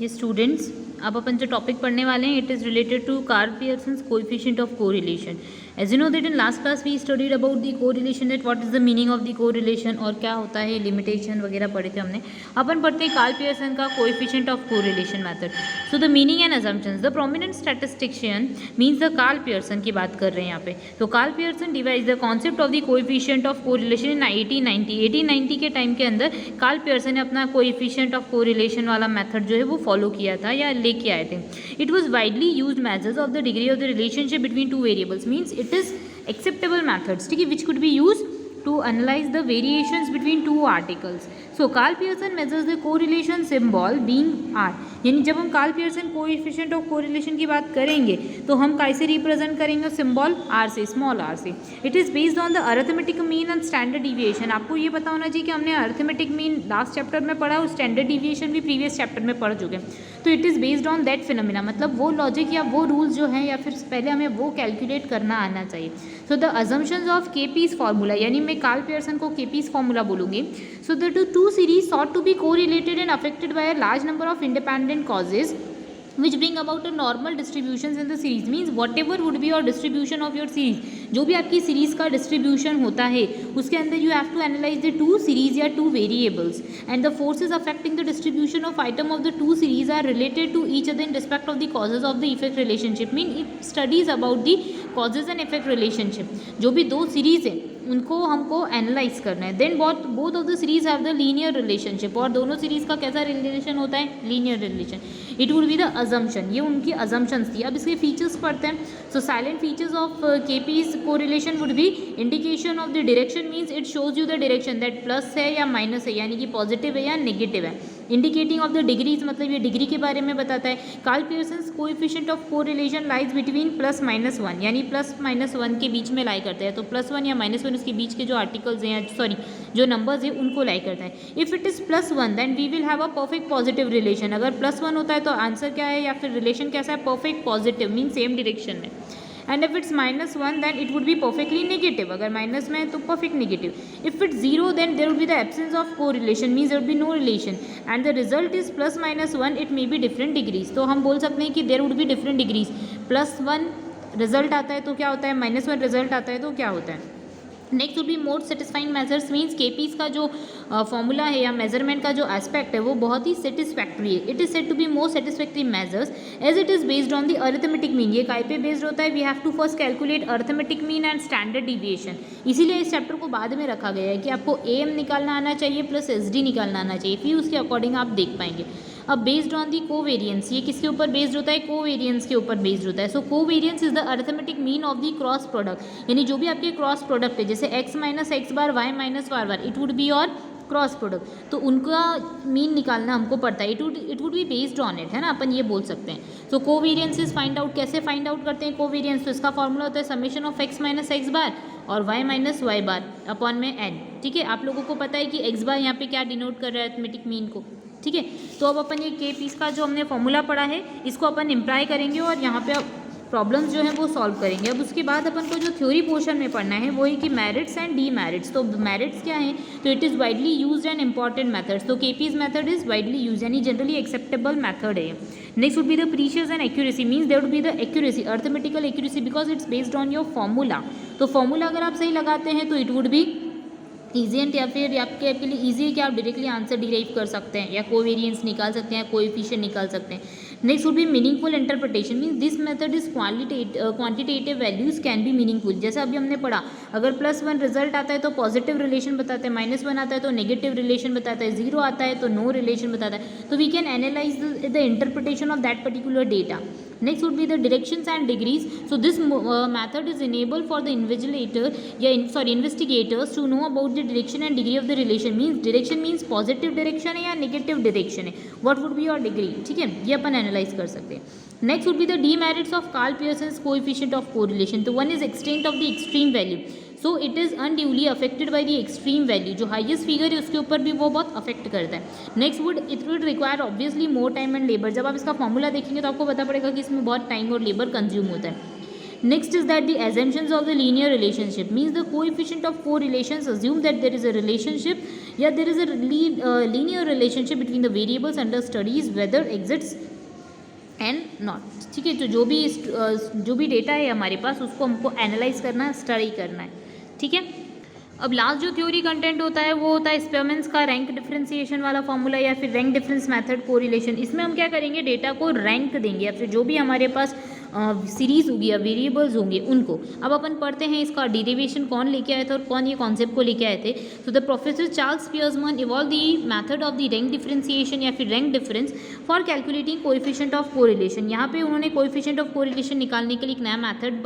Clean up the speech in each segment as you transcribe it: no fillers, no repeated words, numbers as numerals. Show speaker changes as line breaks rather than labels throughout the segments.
ये स्टूडेंट्स, अब अपन जो टॉपिक पढ़ने वाले हैं it is related to Karl Pearson's coefficient of correlation. As you know that in last class we studied about the correlation, that what is the meaning of the correlation और क्या होता है, limitation वगैरह पढ़े थे हमने. अपन पढ़ते हैं कार्ल पियर्सन का coefficient of correlation method. So the meaning and assumptions. The prominent statistician means the Karl Pearson की बात कर रहे हैं यहाँ पे. तो Karl Pearson devise the concept of the coefficient of correlation in 1890 के टाइम के अंदर कार्ल पियर्सन ने अपना कोएफिशिएंट ऑफ कोरिलेशन वाला मेथड जो है वो फॉलो किया था या लेके आए थे. It was widely used measures of the degree of the relationship between two variables. Means it is acceptable methods, ठीक है, which could be used to analyze the variations between two articles. So Karl Pearson measures the correlation symbol being R. यानी जब हम Karl Pearson coefficient of correlation की बात करेंगे तो हम कैसे रिप्रेजेंट करेंगे सिंबल आर से, स्मॉल आर से. It is based on the arithmetic mean and standard deviation. आपको ये पता होना चाहिए कि हमने अरिथमेटिक मीन लास्ट चैप्टर में पढ़ा और स्टैंडर्ड डिविएशन भी प्रीवियस चैप्टर में पढ़ चुके हैं. तो it is based on that phenomena, मतलब वो लॉजिक या वो रूल्स जो हैं या फिर पहले हमें वो कैलकुलेट करना आना चाहिए. So the assumptions of KP's formula, यानी मैं कार्ल पियर्सन को केपीज फार्मूला बोलूँगी. So the two series sought to be correlated and affected by a large number of independent causes which bring about a normal distributions in the series. Means whatever would be your distribution of your series, जो भी आपकी series का distribution होता है उसके अंदर you have to analyse the two series या two variables and the forces affecting the distribution of item of the two series are related to each other in respect of the causes of the effect relationship. Mean it studies about the causes and effect relationship. जो भी दो series है उनको हमको analyse करना है. Then both of the series have the linear relationship, और दोनों सीरीज का कैसा रिलेशन होता है, linear relation. It would be the assumption, ये उनकी अजम्पशंस थी. अब इसके फीचर्स पढ़ते हैं. So silent features of KP's correlation would be indication of the direction. Means it shows you the direction that plus है या माइनस है, यानी कि पॉजिटिव है या नेगेटिव है. इंडिकेटिंग ऑफ द डिग्रीज, मतलब ये डिग्री के बारे में बताता है. Karl Pearson's coefficient of correlation lies between +-1, यानी +-1 के बीच में लाई करता है. तो +1 या -1 इसके बीच के जो आर्टिकल्स हैं, सॉरी जो नंबर्स हैं उनको लाई करता है. If it is +1 then we will have a perfect positive relation. अगर +1 होता है तो आंसर क्या है या फिर रिलेशन कैसा है, perfect positive, mean same direction में. And if it's -1 then it would be perfectly negative. अगर माइनस में है तो perfect negative. If it's 0 then there would be the absence of correlation, means there would be no relation. And the result is +-1, it may be different degrees. तो हम बोल सकते हैं कि there would be different degrees. +1 result आता है तो क्या होता है, -1 रिजल्ट आता है तो क्या होता है. Next would be more satisfying measures. Means KP's का जो फॉर्मूला है या मेजरमेंट का जो एस्पेक्ट है वो बहुत ही सेटिस्फैक्ट्री है. It is said to be more satisfactory measures as it is based on the arithmetic mean. ये काय पे बेस्ड होता है, we have to first calculate arithmetic mean and standard deviation. इसीलिए इस चैप्टर को बाद में रखा गया है कि आपको AM निकालना आना चाहिए प्लस SD निकालना आना चाहिए, फिर उसके अकॉर्डिंग आप देख पाएंगे. अब बेस्ड ऑन दी कोवेरियंस, ये किसके ऊपर बेस्ड होता है, कोवेरियंस के ऊपर बेस्ड होता है. So covariance is the arithmetic mean of the cross product, यानी जो भी आपके क्रॉस प्रोडक्ट है जैसे x - x bar y - y bar, it would be your cross product. तो उनका मीन निकालना हमको पड़ता है. It would be based on it, है ना, अपन ये बोल सकते हैं. सो कोवेरियंस इज फाइंड आउट, कैसे फाइंड आउट करते हैं कोवेरियंस, तो इसका फॉर्मूला होता है समेशन ऑफ x - x बार और y - y बार अपॉन में n. ठीक है, आप लोगों को पता है कि x बार यहाँ पे क्या डिनोट कर रहा है, अरिथमेटिक मीन को. ठीक है, तो अब अपन ये केपीज का जो हमने फॉर्मूला पढ़ा है इसको अपन इम्प्लाई करेंगे और यहाँ पे प्रॉब्लम्स जो हैं वो सॉल्व करेंगे. अब उसके बाद अपन को जो थ्योरी पोर्शन में पढ़ना है वो है कि मेरिट्स एंड डीमेरिट्स. तो मेरिट्स क्या हैं, तो it is widely used and important methods. तो KP's method is widely use, यानी जनरली एक्सेप्टेबल मेथड है. Next would be the precious and accuracy. Means there would be the accuracy, arithmetical accuracy, because it's based on your formula. तो formula अगर आप सही लगाते हैं तो it would be easy and या फिर आपके लिए ईजी है कि आप डायरेक्टली आंसर डिराइव कर सकते हैं या कोवेरियंस निकाल सकते हैं, कोएफिशिएंट निकाल सकते हैं. Next would B meaningful interpretation. Means this method is quantitative values can be meaningful. जैसे अभी हमने पढ़ा, अगर +1 रिजल्ट आता है तो पॉजिटिव रिलेशन बताता है, -1 आता है तो नेगेटिव रिलेशन बताता है, 0 आता है तो नो रिलेशन बताता है. तो we can analyse the interpretation of that particular data. Next would be the directions and degrees. So this method is enabled for the investigators to know about the direction and degree of the relation. Means direction means positive direction है या negative direction है, what would be your degree. ठीक है, ये अपन analyse कर सकते हैं. Next would be the demerits of Karl Pearson's coefficient of correlation. तो one is extent of the extreme value. So it is unduly affected by the extreme value. जो highest figure है उसके ऊपर भी वो बहुत अफेक्ट करता है. Next it would require obviously more time and labour. जब आप इसका फॉर्मूला देखेंगे तो आपको पता पड़ेगा कि इसमें बहुत टाइम और लेबर कंज्यूम होता है. Next is that the assumptions of the linear relationship means the coefficient of correlations assume that there is a relationship, yeah, there is a linear relationship between the variables under studies whether exists and not. ठीक है, तो जो भी data है हमारे पास उसको हमको analyse करना है, स्टडी करना है। ठीक है, अब लास्ट जो थ्योरी कंटेंट होता है वो होता है स्पेरमैन्स का रैंक डिफरेंशिएशन वाला फॉर्मूला या फिर रैंक डिफरेंस मेथड कोरिलेशन। इसमें हम क्या करेंगे, डेटा को रैंक देंगे या फिर जो भी हमारे पास सीरीज होगी या वेरिएबल्स होंगे उनको। अब अपन पढ़ते हैं इसका डेरिवेशन कौन लेके आए थे और कौन ये कॉन्सेप्ट को लेके आए थे। So the professor Charles Spearman evolve the method of the rank differentiation या फिर rank difference for calculating coefficient of correlation. यहाँ पे उन्होंने कोएफिशिएंट ऑफ कोरिलेशन निकालने के लिए एक नया मेथड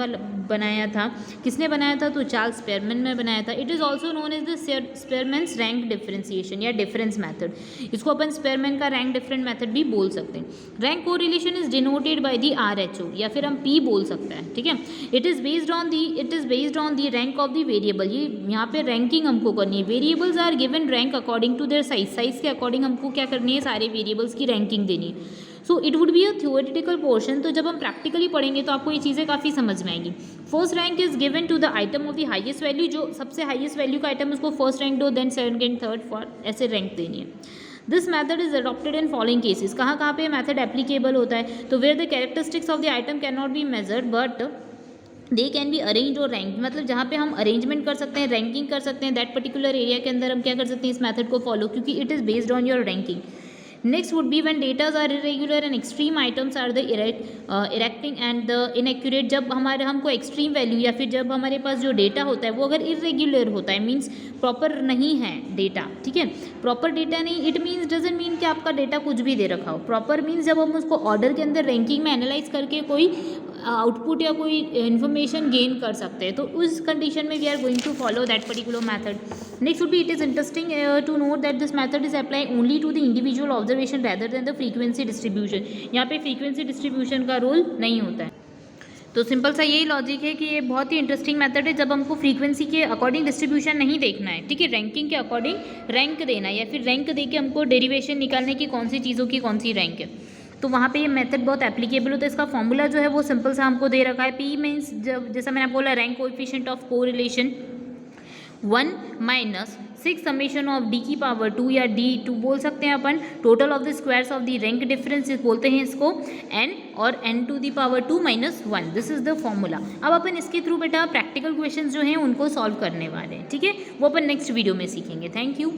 बनाया था। किसने बनाया था, तो चार्ल्स स्पीयरमैन ने बनाया था। It is also known as the Spearman's rank differentiation या डिफरेंस मेथड। इसको अपन स्पीयरमैन का रैंक डिफरेंट मेथड भी बोल सकते हैं। Rank correlation is denoted by the RHO या फिर हम P बोल सकते हैं। ठीक है, it is based on the rank of the variable. ये यहाँ पे रैंकिंग हमको करनी है। Variables are given rank according to their size के अकॉर्डिंग हमको क्या करनी है, सारे वेरिएबल्स की रैंकिंग देनी है। So it would be a theoretical portion. तो जब हम प्रैक्टिकली पढ़ेंगे तो आपको ये चीज़ें काफ़ी समझ में आएंगी। First rank is given to the item of the highest value, जो सबसे हाईएस्ट वैल्यू का आइटम उसको फर्स्ट रैंक दो, देन सेकंड थर्ड फोर्थ ऐसे रैंक देनी है। This method is adopted in following cases. कहाँ कहाँ पे मैथड एप्लीकेबल होता है, तो where the characteristics of the item can not be measured but they can be arrange और रैंक। मतलब जहाँ पे हम अरेंजमेंट कर सकते हैं, रैंकिंग कर सकते हैं, दैट पर्टिकुलर एरिया के अंदर हम क्या कर सकते हैं, इस मैथड को फॉलो, क्योंकि it is based on your ranking. Next would be when data are irregular and extreme items are the erecting and the inaccurate। जब हमको एक्सट्रीम वैल्यू या फिर जब हमारे पास जो डेटा होता है वो अगर इरेग्युलर होता है, मीन्स प्रॉपर नहीं है डेटा। ठीक है, प्रॉपर डेटा नहीं, इट मीन्स डजंट मीन कि आपका डेटा कुछ भी दे रखा हो। प्रॉपर मीन्स जब हम उसको ऑर्डर के अंदर रैंकिंग में एनालाइज करके कोई आउटपुट या कोई इन्फॉर्मेशन गेन कर सकते हैं, तो उस कंडीशन में we are going to follow that particular method. Next would be it is interesting to note that this method is apply only to the individual observation rather than the frequency distribution. यहाँ पे frequency distribution का role नहीं होता है। तो simple सा यही logic है कि ये बहुत ही इंटरेस्टिंग मेथड है जब हमको फ्रीक्वेंसी के अकॉर्डिंग डिस्ट्रीब्यूशन नहीं देखना है। ठीक है, रैंकिंग के अकॉर्डिंग रैंक देना है या फिर रैंक दे के हमको डेरिवेशन निकालने की कौन सी चीज़ों की कौन सी रैंक है, तो वहाँ पे ये मेथड बहुत एप्लीकेबल होता है। इसका फॉर्मूला जो है वो सिंपल सा हमको दे रखा है। P मीन्स जब जैसा मैंने बोला rank coefficient of correlation 1 minus 6 summation of d की पावर 2 या d2 बोल सकते हैं अपन। Total of the squares of the rank difference बोलते हैं इसको n, और n to the power 2 minus 1। This is the formula. अब अपन इसके थ्रू बेटा प्रैक्टिकल क्वेश्चंस जो हैं उनको सॉल्व करने वाले हैं। ठीक है, वो अपन नेक्स्ट वीडियो में सीखेंगे। Thank you.